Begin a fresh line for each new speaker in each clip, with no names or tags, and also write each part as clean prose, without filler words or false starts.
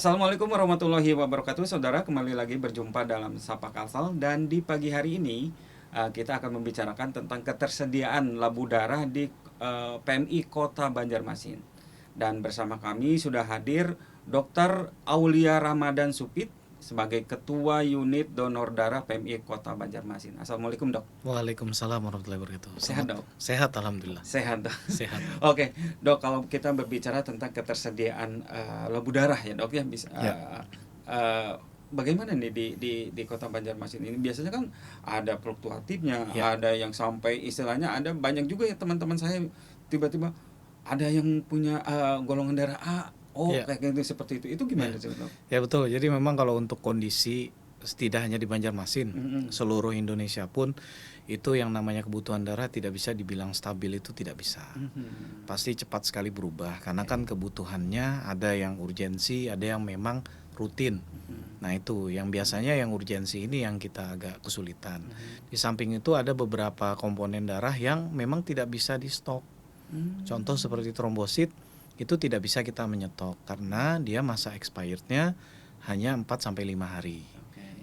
Assalamualaikum warahmatullahi wabarakatuh, saudara. Kembali lagi berjumpa dalam Sapa Kalsel, dan di pagi hari ini kita akan membicarakan tentang ketersediaan labu darah di PMI Kota Banjarmasin. Dan bersama kami sudah hadir Dr. Aulia Ramadan Supit sebagai Ketua Unit Donor Darah PMI Kota Banjarmasin. Assalamualaikum, Dok.
Waalaikumsalam warahmatullahi wabarakatuh.
Sehat, Dok?
Sehat, alhamdulillah.
Sehat, Dok.
Sehat.
Oke, Dok, kalau kita berbicara tentang ketersediaan labu darah ya, Dok, ya bisa bagaimana nih di Kota Banjarmasin ini? Biasanya kan ada fluktuatifnya, ada yang sampai istilahnya ada banyak juga ya teman-teman saya tiba-tiba ada yang punya golongan darah A. Kayak gitu, seperti itu. Itu gimana sih, Dok?
Ya betul. Jadi memang kalau untuk kondisi tidak hanya di Banjarmasin, seluruh Indonesia pun itu yang namanya kebutuhan darah tidak bisa dibilang stabil, itu tidak bisa. Pasti cepat sekali berubah karena kan kebutuhannya ada yang urgensi, ada yang memang rutin. Nah itu yang biasanya yang urgensi ini yang kita agak kesulitan. Di samping itu ada beberapa komponen darah yang memang tidak bisa di stok. Contoh seperti trombosit itu tidak bisa kita menyetok karena dia masa expirednya hanya 4-5 hari.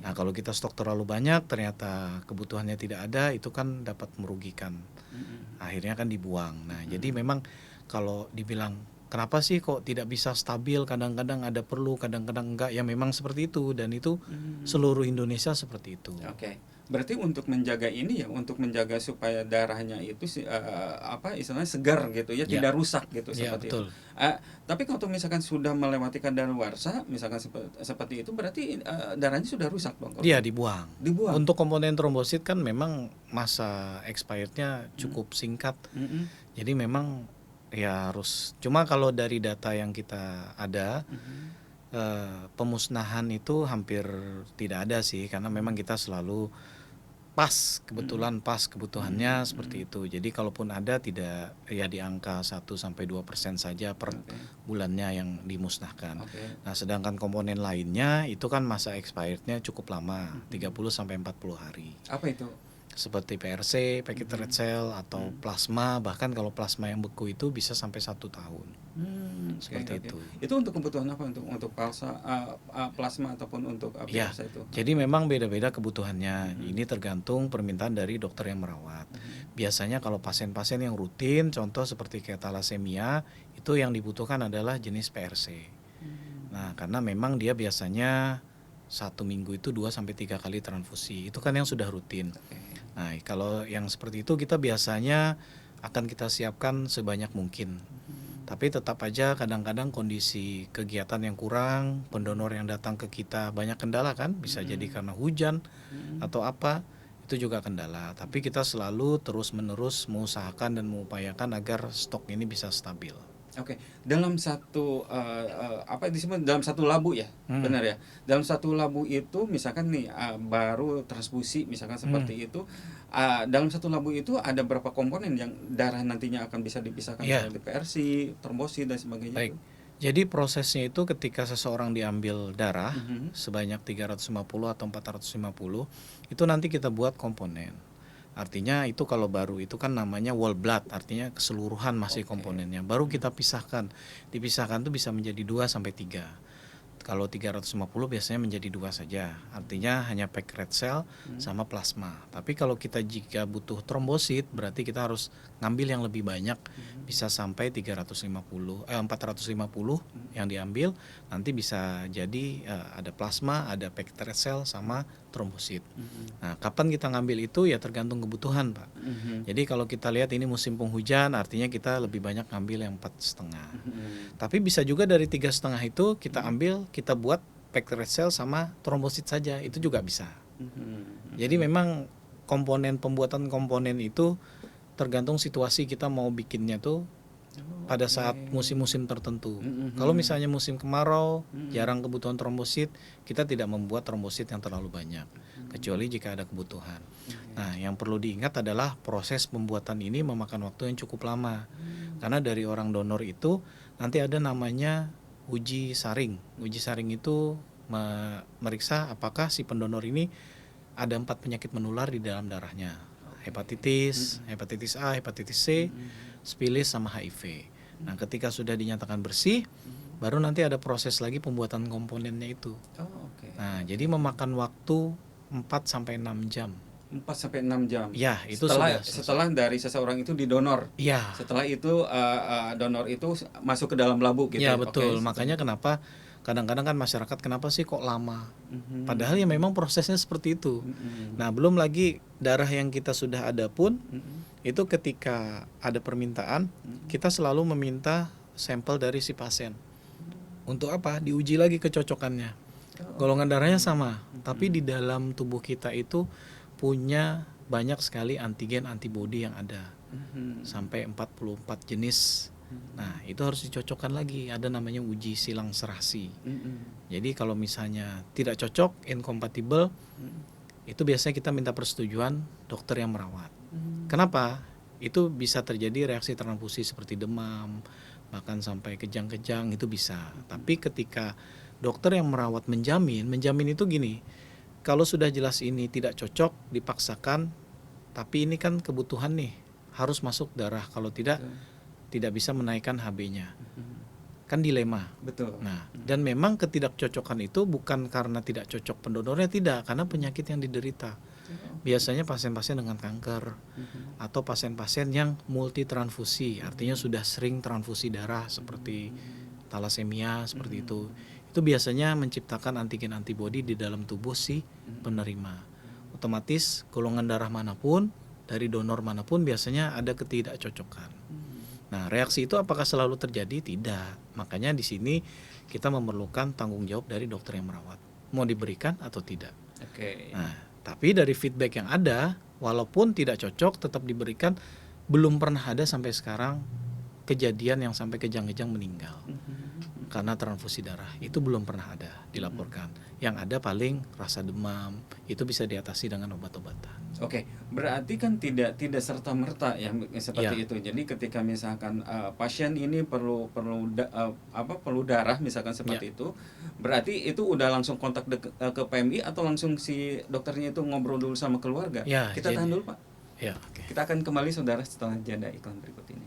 Nah kalau kita stok terlalu banyak ternyata kebutuhannya tidak ada, itu kan dapat merugikan. Akhirnya kan dibuang. Nah jadi memang kalau dibilang kenapa sih kok tidak bisa stabil, kadang-kadang ada perlu, kadang-kadang enggak, ya memang seperti itu. Dan itu seluruh Indonesia seperti itu.
Berarti untuk menjaga ini ya, untuk menjaga supaya darahnya itu istilahnya segar gitu ya, tidak rusak gitu, seperti
betul.
itu. Tapi kalau misalkan sudah melewati kadaluarsa, misalkan seperti itu, berarti darahnya sudah rusak, Bang?
Iya, dibuang.
Dibuang.
Untuk komponen trombosit kan memang masa expirednya cukup singkat. Jadi memang ya harus. Cuma kalau dari data yang kita ada, pemusnahan itu hampir tidak ada sih, karena memang kita selalu pas kebutuhannya seperti itu. Jadi kalaupun ada tidak ya di angka 1-2% saja per bulannya yang dimusnahkan. Nah sedangkan komponen lainnya itu kan masa expirednya cukup lama, 30-40 hari.
Apa itu?
Seperti PRC, packet red cell, atau plasma. Bahkan kalau plasma yang beku itu bisa sampai 1 tahun. Seperti itu.
Itu untuk kebutuhan apa? Untuk plasma ataupun untuk PRC itu?
Jadi memang beda-beda kebutuhannya. Ini tergantung permintaan dari dokter yang merawat. Biasanya kalau pasien-pasien yang rutin, contoh seperti kayak thalassemia, itu yang dibutuhkan adalah jenis PRC. Nah karena memang dia biasanya 1 minggu itu 2-3 kali transfusi. Itu kan yang sudah rutin. Nah kalau yang seperti itu kita biasanya akan kita siapkan sebanyak mungkin. Tapi tetap aja kadang-kadang kondisi kegiatan yang kurang, pendonor yang datang ke kita banyak kendala kan, bisa jadi karena hujan atau apa, itu juga kendala. Tapi kita selalu terus-menerus mengusahakan dan mengupayakan agar stok ini bisa stabil.
Dalam satu disebut dalam satu labu ya, benar ya. Dalam satu labu itu misalkan nih baru transfusi misalkan seperti itu, dalam satu labu itu ada berapa komponen yang darah nantinya akan bisa dipisahkan seperti PRC, trombosit dan sebagainya.
Baik. Jadi prosesnya itu ketika seseorang diambil darah sebanyak 350 atau 450, itu nanti kita buat komponen. Artinya itu kalau baru itu kan namanya whole blood, artinya keseluruhan masih komponennya. Baru kita pisahkan. Dipisahkan itu bisa menjadi 2-3. Kalau 350 biasanya menjadi 2 saja. Artinya hanya pack red cell sama plasma. Tapi kalau kita jika butuh trombosit, berarti kita harus ngambil yang lebih banyak. Bisa sampai 450 yang diambil. Nanti bisa jadi ada plasma, ada pack red cell sama trombosit. Nah, kapan kita ngambil itu ya tergantung kebutuhan, Pak. Jadi kalau kita lihat ini musim penghujan, artinya kita lebih banyak ngambil yang 4,5. Tapi bisa juga dari 3,5 itu kita ambil, kita buat pack red cell sama trombosit saja, itu juga bisa. Jadi memang pembuatan komponen itu tergantung situasi kita mau bikinnya tuh pada saat musim-musim tertentu. Kalau misalnya musim kemarau, jarang kebutuhan trombosit, kita tidak membuat trombosit yang terlalu banyak, kecuali jika ada kebutuhan. Nah, yang perlu diingat adalah proses pembuatan ini memakan waktu yang cukup lama. Karena dari orang donor itu nanti ada namanya uji saring. Uji saring itu meriksa apakah si pendonor ini ada 4 penyakit menular di dalam darahnya. Hepatitis A, hepatitis C, spilis sama HIV. Nah, ketika sudah dinyatakan bersih, baru nanti ada proses lagi pembuatan komponennya itu.
Oh, oke.
Nah, jadi memakan waktu 4 sampai 6 jam.
4 sampai 6 jam.
Ya, itu
Setelah
sudah selesai.
setelah dari seseorang itu didonor.
Ya,
Setelah itu donor itu masuk ke dalam labu gitu.
ya
Oke.
betul. Makanya kenapa kadang-kadang kan masyarakat kenapa sih kok lama?
Mhm.
Padahal ya memang prosesnya seperti itu.
Mhm.
Nah, belum lagi darah yang kita sudah ada pun
Mhm.
itu ketika ada permintaan, kita selalu meminta sampel dari si pasien. Untuk apa? Diuji lagi kecocokannya. Golongan darahnya sama, tapi di dalam tubuh kita itu punya banyak sekali antigen antibodi yang ada.
Mhm.
Sampai 44 jenis. Nah, itu harus dicocokkan lagi. Ada namanya uji silang serasi.
Mhm.
Jadi kalau misalnya tidak cocok, incompatible, itu biasanya kita minta persetujuan dokter yang merawat. Kenapa? Itu bisa terjadi reaksi transfusi seperti demam, bahkan sampai kejang-kejang, itu bisa. Tapi ketika dokter yang merawat menjamin itu gini, kalau sudah jelas ini tidak cocok, dipaksakan, tapi ini kan kebutuhan nih, harus masuk darah, kalau tidak bisa menaikkan HB-nya. Kan dilema.
Betul.
Nah, dan memang ketidakcocokan itu bukan karena tidak cocok pendonornya, tidak, karena penyakit yang diderita. Biasanya pasien-pasien dengan kanker atau pasien-pasien yang multi transfusi, artinya sudah sering transfusi darah seperti talasemia seperti itu. Itu biasanya menciptakan antigen antibodi di dalam tubuh si penerima. Otomatis golongan darah manapun dari donor manapun biasanya ada ketidakcocokan. Nah, reaksi itu apakah selalu terjadi? Tidak. Makanya di sini kita memerlukan tanggung jawab dari dokter yang merawat. Mau diberikan atau tidak.
Oke.
Nah, tapi dari feedback yang ada, walaupun tidak cocok tetap diberikan, belum pernah ada sampai sekarang kejadian yang sampai kejang-kejang meninggal karena transfusi darah. Itu belum pernah ada dilaporkan. Yang ada paling rasa demam, itu bisa diatasi dengan obat-obatan.
Oke, berarti kan tidak serta merta ya seperti
Ya.
itu. Jadi ketika misalkan pasien ini perlu darah misalkan seperti itu, berarti itu udah langsung kontak ke PMI atau langsung si dokternya itu ngobrol dulu sama keluarga.
Ya,
Kita tahan dulu, Pak.
Ya, oke.
Kita akan kembali saudara setelah jeda iklan berikut ini.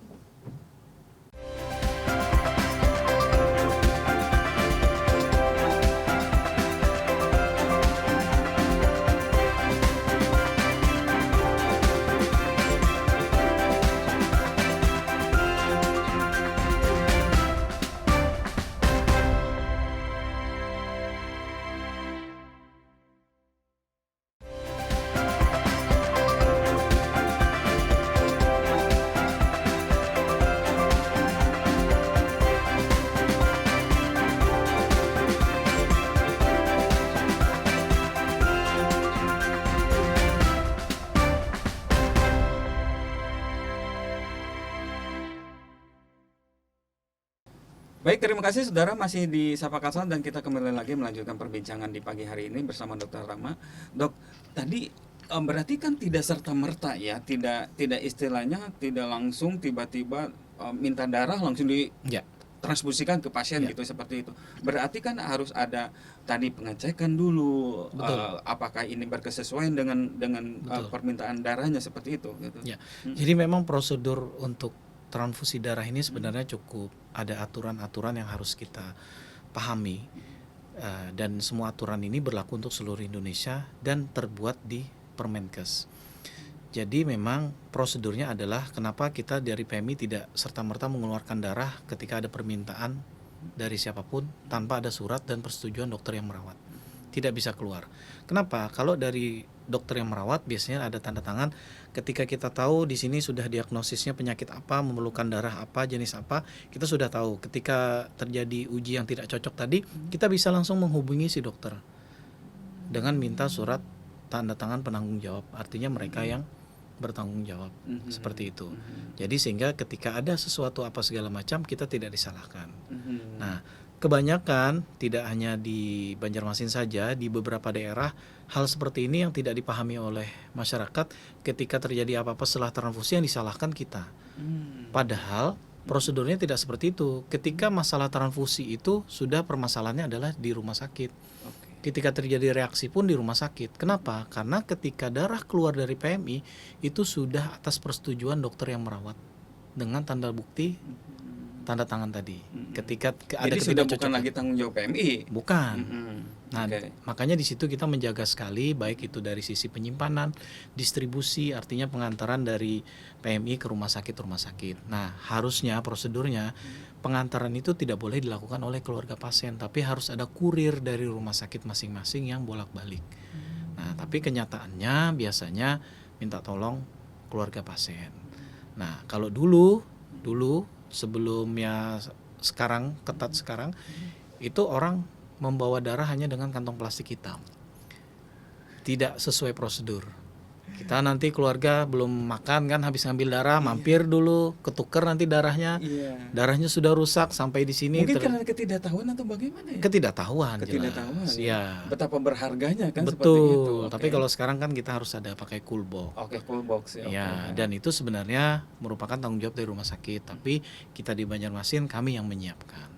Baik, terima kasih saudara masih di Sapa Kalsel dan kita kembali lagi melanjutkan perbincangan di pagi hari ini bersama Dr. Rama. Dok, tadi berarti kan tidak serta-merta ya, tidak istilahnya tidak langsung tiba-tiba minta darah langsung
Ya.
ditransfusikan ke pasien
Ya.
gitu seperti itu. Berarti kan harus ada tadi pengecekan dulu apakah ini berkesesuaian dengan
Betul.
permintaan darahnya seperti itu gitu.
Ya. Jadi memang prosedur untuk transfusi darah ini sebenarnya cukup ada aturan-aturan yang harus kita pahami, dan semua aturan ini berlaku untuk seluruh Indonesia dan terbuat di Permenkes. Jadi memang prosedurnya adalah kenapa kita dari PMI tidak serta-merta mengeluarkan darah ketika ada permintaan dari siapapun tanpa ada surat dan persetujuan dokter yang merawat. Tidak bisa keluar. Kenapa? Kalau dari dokter yang merawat biasanya ada tanda tangan ketika kita tahu di sini sudah diagnosisnya penyakit apa, memerlukan darah apa, jenis apa, kita sudah tahu. Ketika terjadi uji yang tidak cocok tadi, kita bisa langsung menghubungi si dokter dengan minta surat tanda tangan penanggung jawab. Artinya mereka yang bertanggung jawab seperti itu. Jadi sehingga ketika ada sesuatu apa segala macam kita tidak disalahkan. Nah, kebanyakan tidak hanya di Banjarmasin saja, di beberapa daerah hal seperti ini yang tidak dipahami oleh masyarakat. Ketika terjadi apa-apa setelah transfusi yang disalahkan kita. Padahal prosedurnya tidak seperti itu. Ketika masalah transfusi itu sudah permasalahannya adalah di rumah sakit. Ketika terjadi reaksi pun di rumah sakit. Kenapa? Karena ketika darah keluar dari PMI itu sudah atas persetujuan dokter yang merawat dengan tanda bukti tanda tangan tadi.
Mm-mm.
Ketika ada
Jadi sudah bukan
ketidakcocokan.
lagi tanggung jawab PMI.
Bukan.
Mm-mm.
Nah,
Oke.
makanya di situ kita menjaga sekali, baik itu dari sisi penyimpanan, distribusi, artinya pengantaran dari PMI ke rumah sakit. Nah, harusnya prosedurnya pengantaran itu tidak boleh dilakukan oleh keluarga pasien, tapi harus ada kurir dari rumah sakit masing-masing yang bolak-balik. Nah, tapi kenyataannya biasanya minta tolong keluarga pasien. Nah, kalau dulu sebelumnya sekarang ketat sekarang, itu orang membawa darah hanya dengan kantong plastik hitam. Tidak sesuai prosedur. Kita nanti keluarga belum makan kan, habis ngambil darah, mampir dulu, ketuker nanti darahnya.
Iya.
Darahnya sudah rusak sampai di sini.
Mungkin karena ketidaktahuan atau bagaimana ya?
Ketidaktahuan
Ketidaktahuan.
jelas.
Ya.
Ya.
Betapa berharganya kan seperti itu.
Betul.
Oke.
Tapi kalau sekarang kan kita harus ada pakai cool box.
Oke, cool box ya.
Ya,
oke.
dan itu sebenarnya merupakan tanggung jawab dari rumah sakit, tapi kita di Banjarmasin kami yang menyiapkan.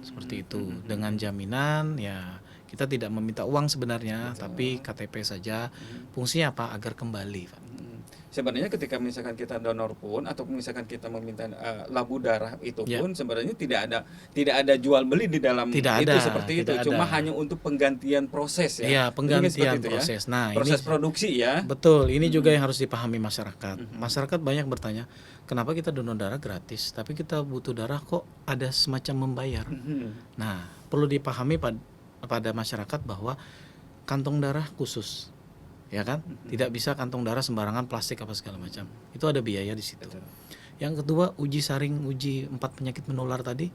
Seperti itu. Dengan jaminan ya kita tidak meminta uang sebenarnya, tapi KTP saja. Fungsinya apa? Agar kembali, Pak.
Sebenarnya ketika misalkan kita donor pun atau misalkan kita meminta labu darah itu
Ya.
pun sebenarnya tidak ada jual beli di dalam
Tidak
itu
ada,
seperti itu,
tidak
cuma
ada.
hanya untuk penggantian proses ya.
Ya,
Mungkin
penggantian
seperti itu ya.
proses. Nah,
Proses
ini
produksi ya.
betul. Ini juga yang harus dipahami masyarakat. Masyarakat banyak bertanya, kenapa kita donor darah gratis, tapi kita butuh darah kok ada semacam membayar. Nah, perlu dipahami pada masyarakat bahwa kantong darah khusus, ya kan? Tidak bisa kantong darah sembarangan plastik apa segala macam. Itu ada biaya di situ.
Betul.
Yang kedua, uji 4 penyakit menular tadi.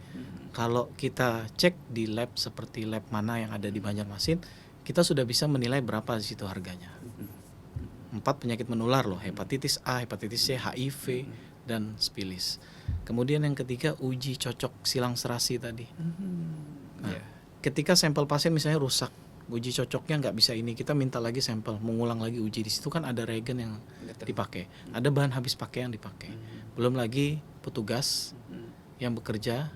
Kalau kita cek di lab seperti lab mana yang ada di Banjarmasin, kita sudah bisa menilai berapa di situ harganya. 4 penyakit menular loh, hepatitis A, hepatitis C, HIV, dan spilis. Kemudian yang ketiga, uji cocok silang serasi tadi. Nah,
Ya.
ketika sampel pasien misalnya rusak, uji cocoknya nggak bisa ini, kita minta lagi sampel, mengulang lagi uji. Di situ kan ada reagen yang
Betul.
dipakai, ada bahan habis pakai yang dipakai. Belum lagi petugas yang bekerja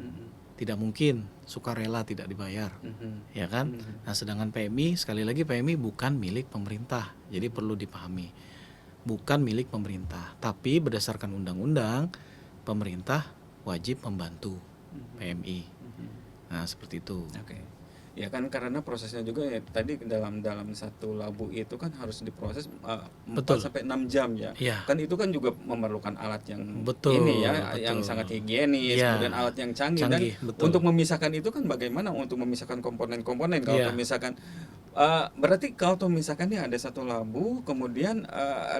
tidak mungkin sukarela tidak dibayar, ya kan? Nah, sedangkan PMI, sekali lagi PMI bukan milik pemerintah, jadi perlu dipahami, bukan milik pemerintah, tapi berdasarkan undang-undang pemerintah wajib membantu PMI. Nah, seperti itu.
Oke. Ya kan karena prosesnya juga ya tadi dalam satu labu itu kan harus diproses 4
Betul.
sampai 6 jam ya.
Iya.
Kan itu kan juga memerlukan alat yang
Betul,
ini ya,
betul.
yang sangat higienis,
Iya.
kemudian alat yang canggih,
Canggih,
dan
betul.
untuk memisahkan itu kan bagaimana untuk memisahkan komponen-komponen kalau
Iya.
misalkan berarti kalau misalkan nih ada satu labu kemudian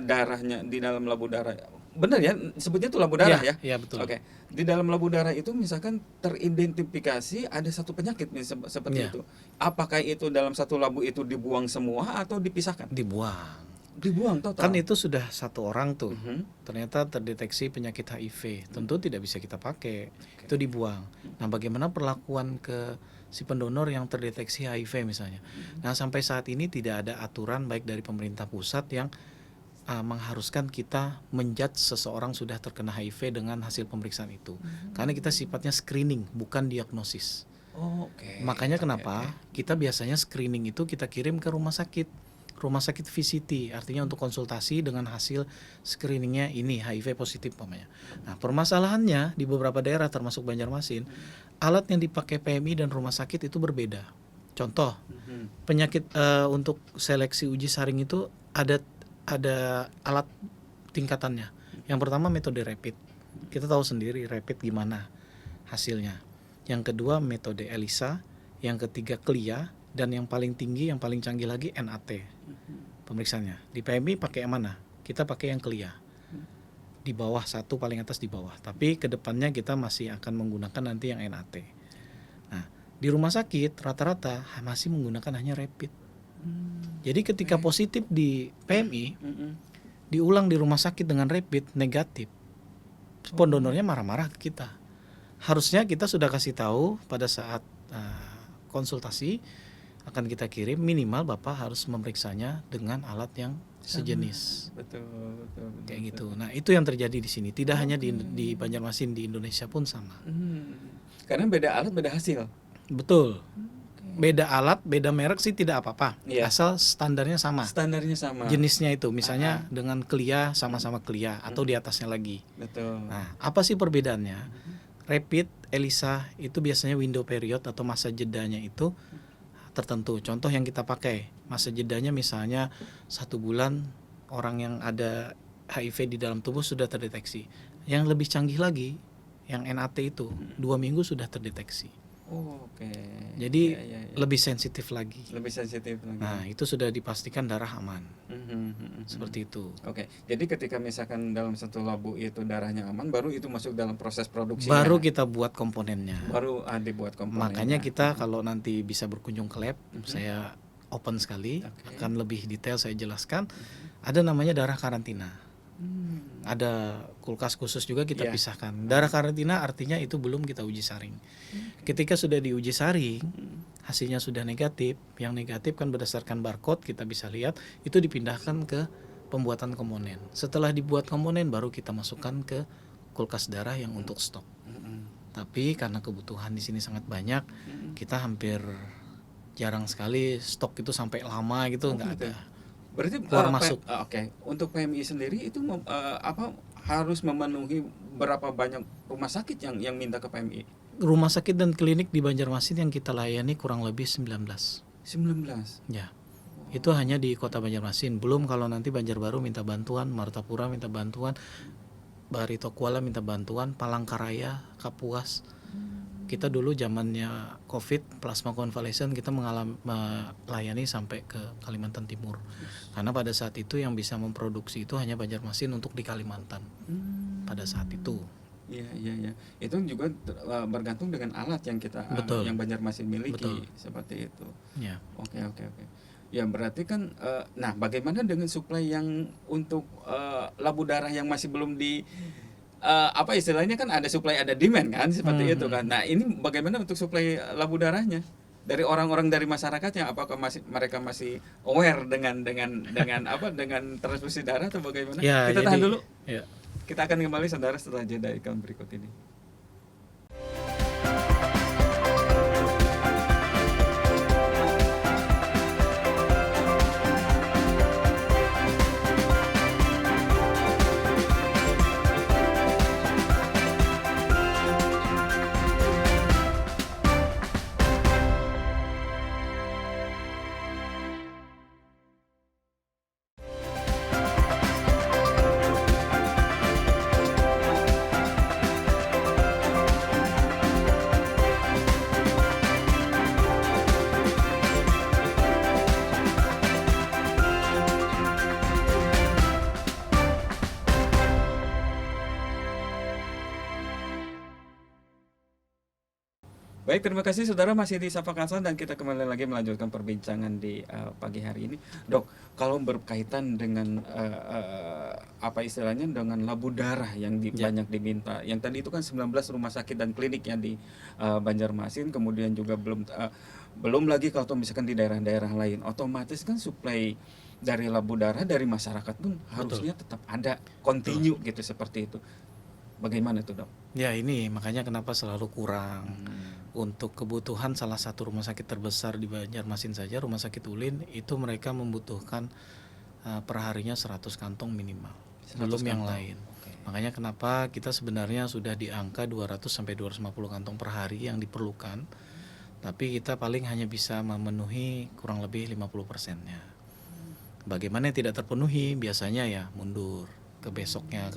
darahnya di dalam labu darah benar ya sebutnya itu labu darah ya.
Iya, betul.
Oke. Di dalam labu darah itu misalkan teridentifikasi ada satu penyakit seperti
Iya.
itu. Apakah itu dalam satu labu itu dibuang semua atau dipisahkan?
Dibuang.
Dibuang total.
Kan itu sudah satu orang tuh.
Mhm.
Ternyata terdeteksi penyakit HIV. Tentu tidak bisa kita pakai. Itu dibuang. Nah, bagaimana perlakuan ke si pendonor yang terdeteksi HIV misalnya? Nah, sampai saat ini tidak ada aturan baik dari pemerintah pusat yang mengharuskan kita menjudge seseorang sudah terkena HIV dengan hasil pemeriksaan itu. Karena kita sifatnya screening, bukan diagnosis.
Oh, oke.
Makanya
Oke,
kenapa
oke.
kita biasanya screening itu kita kirim ke rumah sakit VCT, artinya untuk konsultasi dengan hasil screeningnya ini HIV positif umpamanya. Nah, permasalahannya di beberapa daerah termasuk Banjarmasin, alat yang dipakai PMI dan rumah sakit itu berbeda. Contoh, penyakit untuk seleksi uji saring itu ada alat tingkatannya. Yang pertama metode rapid. Kita tahu sendiri rapid gimana hasilnya. Yang kedua metode ELISA, yang ketiga CLIA, dan yang paling tinggi, yang paling canggih lagi NAT pemeriksaannya. Di PMI pakai yang mana? Kita pakai yang CLIA. Di bawah satu, paling atas di bawah. Tapi kedepannya kita masih akan menggunakan nanti yang NAT. Nah, di rumah sakit rata-rata masih menggunakan hanya rapid. Jadi ketika positif di PMI, diulang di rumah sakit dengan rapid negatif, pendonornya marah-marah ke kita. Harusnya kita sudah kasih tahu pada saat konsultasi akan kita kirim, minimal Bapak harus memeriksanya dengan alat yang sejenis.
Betul.
Kayak gitu. Nah, itu yang terjadi di sini. Tidak hanya di Banjarmasin, di Indonesia pun sama.
Karena beda alat beda hasil.
Betul. Beda alat, beda merek sih tidak apa-apa.
Iya.
Asal standarnya sama.
Standarnya sama.
Jenisnya itu, misalnya dengan CLIA sama-sama CLIA atau di atasnya lagi.
Betul.
Nah, apa sih perbedaannya? Rapid, ELISA itu biasanya window period atau masa jedanya itu tertentu. Contoh yang kita pakai, masa jedanya misalnya 1 bulan orang yang ada HIV di dalam tubuh sudah terdeteksi. Yang lebih canggih lagi, yang NAT itu 2 minggu sudah terdeteksi.
Oh, oke.
Jadi
Ya, ya, ya.
lebih sensitif lagi.
Lebih sensitif lagi.
Nah, itu sudah dipastikan darah aman.
Mhm.
Seperti itu.
Oke, jadi ketika misalkan dalam satu labu itu darahnya aman, baru itu masuk dalam proses produksinya.
Baru kita buat komponennya.
Baru dibuat komponennya.
Makanya kita kalau nanti bisa berkunjung ke lab, saya open sekali,
Oke.
akan lebih detail saya jelaskan. Ada namanya darah karantina. Ada kulkas khusus juga kita
Iya.
pisahkan. Darah karantina artinya itu belum kita uji saring. Ketika sudah diuji saring, hasilnya sudah negatif. Yang negatif kan berdasarkan barcode kita bisa lihat itu dipindahkan ke pembuatan komponen. Setelah dibuat komponen baru kita masukkan ke kulkas darah yang untuk stok. Tapi karena kebutuhan di sini sangat banyak, kita hampir jarang sekali stok itu sampai lama gitu, nggak
gitu.
ada.
Berarti
Keluar masuk.
Oke, untuk PMI sendiri itu harus memenuhi berapa banyak rumah sakit yang minta ke PMI?
Rumah sakit dan klinik di Banjarmasin yang kita layani kurang lebih 19.
19.
Ya. Itu hanya di Kota Banjarmasin. Belum kalau nanti Banjarbaru minta bantuan, Martapura minta bantuan, Barito Kuala minta bantuan, Palangkaraya, Kapuas. Kita dulu zamannya COVID, plasma convalescent kita melayani sampai ke Kalimantan Timur. Karena pada saat itu yang bisa memproduksi itu hanya Banjarmasin untuk di Kalimantan. Pada saat itu.
Iya. Itu juga bergantung dengan alat yang kita
Betul.
yang Banjarmasin miliki.
Betul.
Seperti itu.
Ya.
Oke. Ya berarti kan, nah bagaimana dengan suplai yang untuk labu darah yang masih belum di apa istilahnya kan ada supply ada demand kan seperti itu kan. Nah ini bagaimana untuk suplai labu darahnya dari orang-orang dari masyarakatnya? Apakah mereka masih aware dengan transfusi darah atau bagaimana?
Ya,
Kita tahan
jadi-
dulu.
ya.
Kita akan kembali saudara setelah jeda iklan berikut ini. Baik, terima kasih saudara masih di Sapa Kalsel dan kita kembali lagi melanjutkan perbincangan di pagi hari ini. Dok, kalau berkaitan dengan apa istilahnya dengan labu darah yang banyak diminta. Yang tadi itu kan 19 rumah sakit dan klinik yang di Banjarmasin, kemudian juga belum lagi kalau misalkan di daerah-daerah lain. Otomatis kan suplai dari labu darah dari masyarakat pun harusnya tetap ada, continue gitu seperti itu. Bagaimana itu, Dok?
Ya ini makanya kenapa selalu kurang. Untuk kebutuhan salah satu rumah sakit terbesar di Banjarmasin saja, Rumah Sakit Ulin, itu mereka membutuhkan perharinya 100 kantong minimal.
100
Belum yang
kantong.
lain.
Oke.
Makanya kenapa kita sebenarnya sudah di angka 200 sampai 250 kantong per hari yang diperlukan. Tapi kita paling hanya bisa memenuhi kurang lebih 50%-nya. Bagaimana yang tidak terpenuhi biasanya ya mundur ke besoknya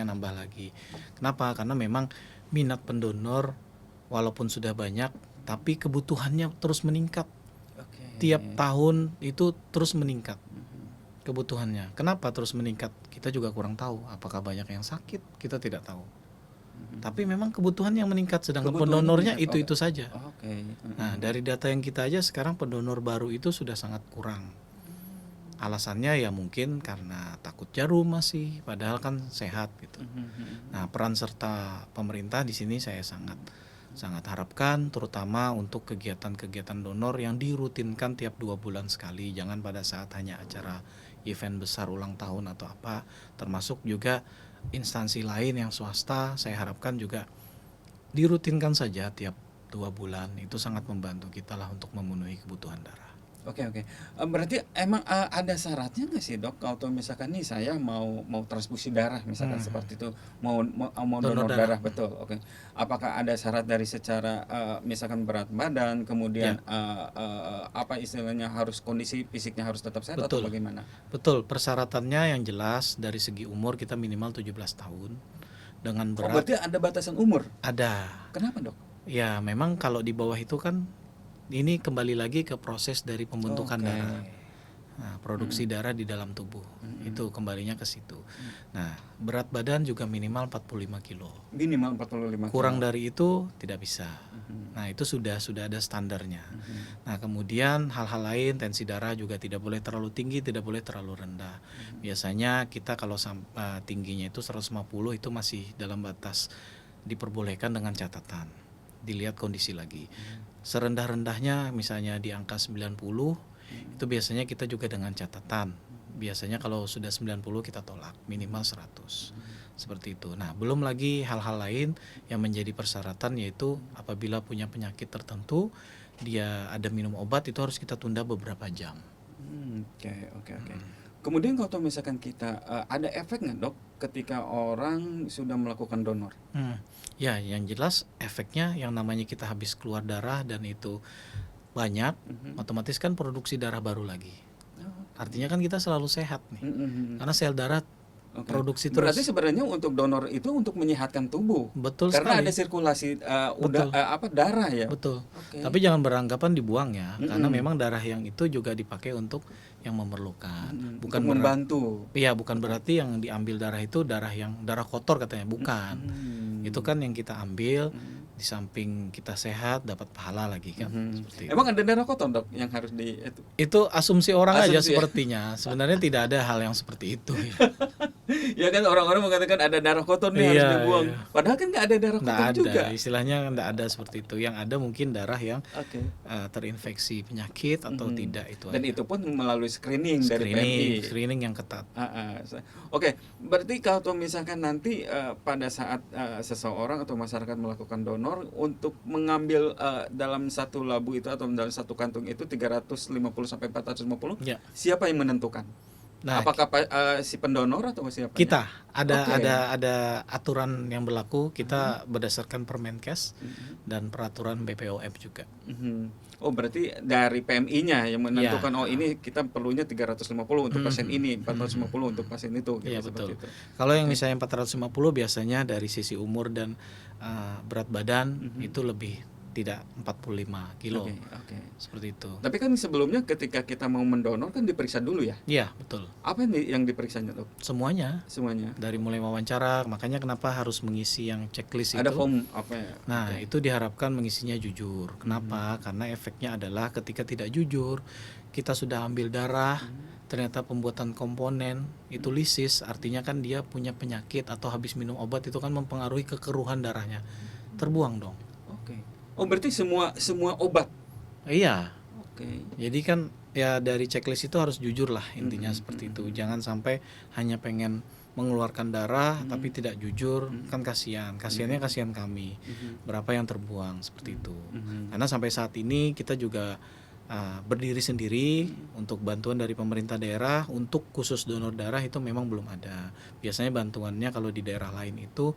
nambah lagi. Kenapa? Karena memang minat pendonor walaupun sudah banyak tapi kebutuhannya terus meningkat. Tiap tahun itu terus meningkat kebutuhannya. Kenapa terus meningkat? Kita juga kurang tahu. Apakah banyak yang sakit? Kita tidak tahu. Tapi memang kebutuhan yang meningkat, sedangkan
Kebutuhannya
pendonornya
meningkat.
itu saja.
Oke.
Nah, dari data yang kita aja sekarang pendonor baru itu sudah sangat kurang. Alasannya ya mungkin karena takut jarum masih, padahal kan sehat gitu. Nah, peran serta pemerintah di sini saya sangat harapkan, terutama untuk kegiatan-kegiatan donor yang dirutinkan tiap 2 bulan sekali. Jangan pada saat hanya acara event besar ulang tahun atau apa. Termasuk juga instansi lain yang swasta, saya harapkan juga dirutinkan saja tiap 2 bulan. Itu sangat membantu kita lah untuk memenuhi kebutuhan darah.
Oke, oke. Berarti emang, ada syaratnya nggak sih, Dok, kalau misalkan nih saya mau mau transfusi darah misalkan
Mhm.
seperti itu, mau
Donor
donor
darah.
darah, betul, oke. Apakah ada syarat dari secara, misalkan berat badan, kemudian,
Ya,
apa istilahnya, harus kondisi fisiknya harus tetap sehat atau
betul.
bagaimana?
Betul, persyaratannya yang jelas dari segi umur kita minimal 17 tahun, dengan
Oh,
berat
berarti ada batasan umur?
ada.
Kenapa, Dok?
Ya, memang kalau di bawah itu kan ini kembali lagi ke proses dari pembentukan
Oke.
darah. Nah, produksi
Mhm,
darah di dalam tubuh.
mhm,
Itu kembalinya ke situ.
mhm.
Nah, berat badan juga minimal 45 kilo.
Minimal 45
Kurang
kilo.
dari itu tidak bisa.
Mhm,
Nah, itu sudah ada standarnya.
mhm,
Nah, kemudian hal-hal lain, tensi darah juga tidak boleh terlalu tinggi, tidak boleh terlalu rendah.
mhm,
Biasanya kita kalau tingginya itu 150 itu masih dalam batas diperbolehkan dengan catatan. Dilihat kondisi lagi.
mhm,
Serendah-rendahnya misalnya di angka 90,
mhm,
itu biasanya kita juga dengan catatan. Biasanya kalau sudah 90 kita tolak, minimal 100. Seperti itu. Nah, belum lagi hal-hal lain yang menjadi persyaratan, yaitu apabila punya penyakit tertentu, dia ada minum obat, itu harus kita tunda beberapa jam.
oke, oke, oke. Kemudian kalau misalkan kita, ada efek nggak, Dok, ketika orang sudah melakukan donor?
Hmm. Ya, yang jelas efeknya yang namanya kita habis keluar darah dan itu banyak,
Mhm.
otomatis kan produksi darah baru lagi.
Oke.
Artinya kan kita selalu sehat nih.
Mhm, mhm.
Karena sel darah
Oke.
produksi
Berarti
terus.
sebenarnya untuk donor itu untuk menyehatkan tubuh,
Betul
karena ada
sekali.
sirkulasi,
Betul.
apa, darah ya?
Betul.
Oke.
Tapi jangan beranggapan dibuang ya, karena
Mhm,
memang darah yang itu juga dipakai untuk yang memerlukan.
mhm. Untuk
Bukan
membantu.
iya, bukan
Betul.
berarti yang diambil darah itu darah kotor katanya, bukan. Itu
Mhm.
kan yang kita ambil
Mhm.
di samping kita sehat dapat pahala lagi kan,
Mhm.
seperti itu.
Emang ada darah kotor, Dok, yang harus di itu?
Itu asumsi orang aja
Asumsi ya?
sepertinya. Sebenarnya tidak ada hal yang seperti itu ya.
Ya kan orang-orang mengatakan ada darah kotor nih harus
Iya,
dibuang.
iya.
Padahal kan nggak ada darah
Nggak
kotor
ada,
juga.
istilahnya nggak ada seperti itu. Yang ada mungkin darah yang
Oke.
terinfeksi penyakit atau
Mhm.
tidak, itu
Dan
aja.
itu pun melalui screening dari PMI.
Screening yang ketat.
Oke, berarti kalau misalkan nanti, pada saat, seseorang atau masyarakat melakukan donor untuk mengambil, dalam satu labu itu atau dalam satu kantung itu 350 sampai 450,
Ya.
siapa yang menentukan?
Nah,
Apakah si pendonor atau siapanya?
kita ada
Oke.
aturan yang berlaku,
Mhm,
kita berdasarkan Permenkes
mhm,
dan peraturan BPOM juga.
mhm. Oh, berarti dari PMI-nya yang menentukan,
Ya.
oh ini kita perlunya 350 untuk pasien
Mhm,
ini,
mhm.
450 untuk pasien itu, gitu,
Iya,
seperti
betul.
itu.
Kalau yang
Oke.
misalnya 450 biasanya dari sisi umur dan berat badan
Mhm.
itu lebih tidak 45 kilo.
Oke, oke.
Seperti itu.
Tapi kan sebelumnya ketika kita mau mendonor kan diperiksa dulu ya?
Iya, betul.
Apa yang diperiksanya, Dok?
Semuanya
Semuanya?
dari mulai wawancara, makanya kenapa harus mengisi yang checklist
Ada
itu.
form apa ya?
Nah,
Oke.
itu diharapkan mengisinya jujur. Kenapa? Karena efeknya adalah ketika tidak jujur, kita sudah ambil darah, ternyata pembuatan komponen itu lisis, artinya kan dia punya penyakit atau habis minum obat, itu kan mempengaruhi kekeruhan darahnya. Terbuang dong.
Oke. Oh, berarti semua semua obat?
Iya,
Oke.
jadi kan ya dari checklist itu harus jujur lah, intinya
Mhm,
seperti itu.
mhm,
Jangan sampai hanya pengen mengeluarkan darah
mhm,
tapi tidak jujur,
mhm,
kan kasihan. Kasihannya
mhm,
kasihan kami.
mhm,
Berapa yang terbuang seperti itu.
mhm,
Karena sampai saat ini kita juga berdiri sendiri untuk bantuan dari pemerintah daerah untuk khusus donor darah itu memang belum ada. Biasanya bantuannya kalau di daerah lain itu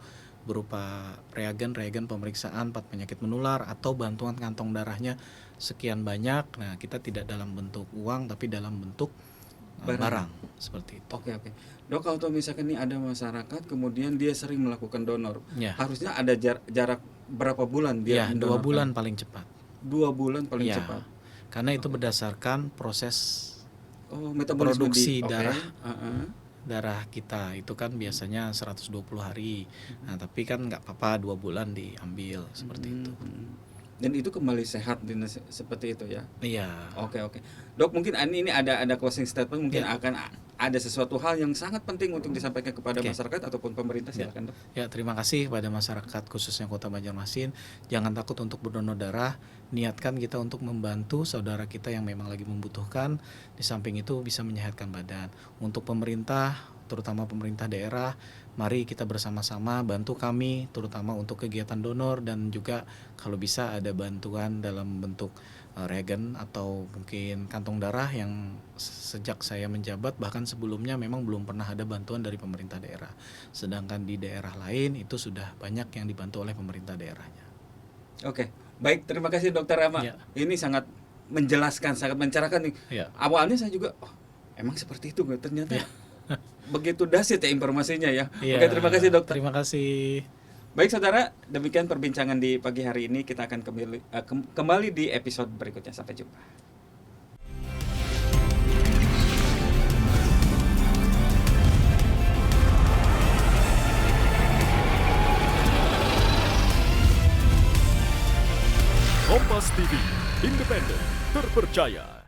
berupa reagen pemeriksaan 4 penyakit menular atau bantuan kantong darahnya sekian banyak. Nah, kita tidak dalam bentuk uang tapi dalam bentuk
Barang.
barang seperti itu.
Oke, oke. Dok, kalau misalkan nih ada masyarakat kemudian dia sering melakukan donor,
Ya,
harusnya ada jarak berapa bulan dia
ya 2 bulan
mendonorkan?
paling cepat.
2 bulan paling
Ya,
cepat.
karena itu
Oke.
berdasarkan proses
Oh, metabolisme
produksi
oke,
darah
heeh.
darah kita itu kan biasanya 120 hari. Nah, tapi kan nggak apa-apa 2 bulan diambil seperti itu.
Dan itu kembali sehat seperti itu ya.
Iya.
Oke, oke. Dok, mungkin ini ada closing statement, mungkin
Ya.
akan ada sesuatu hal yang sangat penting untuk disampaikan kepada
Oke.
masyarakat ataupun pemerintah,
Ya.
silakan, Dok.
Ya, terima kasih kepada masyarakat khususnya Kota Banjarmasin. Jangan takut untuk berdonor darah. Niatkan kita untuk membantu saudara kita yang memang lagi membutuhkan. Di samping itu bisa menyehatkan badan. Untuk pemerintah, terutama pemerintah daerah, mari kita bersama-sama bantu kami terutama untuk kegiatan donor dan juga kalau bisa ada bantuan dalam bentuk reagen atau mungkin kantong darah yang sejak saya menjabat bahkan sebelumnya memang belum pernah ada bantuan dari pemerintah daerah. Sedangkan di daerah lain itu sudah banyak yang dibantu oleh pemerintah daerahnya.
Oke, baik, terima kasih Dokter Rama.
Ya.
Ini sangat menjelaskan, sangat mencerahkan nih.
Ya.
Awalnya saya juga, oh, emang seperti itu nggak? Ternyata begitu dahsyat ya informasinya ya.
Ya.
Oke, terima kasih Dokter.
Terima kasih.
Baik saudara, demikian perbincangan di pagi hari ini. Kita akan kembali di episode berikutnya. Sampai jumpa.
Kompas TV, independen, terpercaya.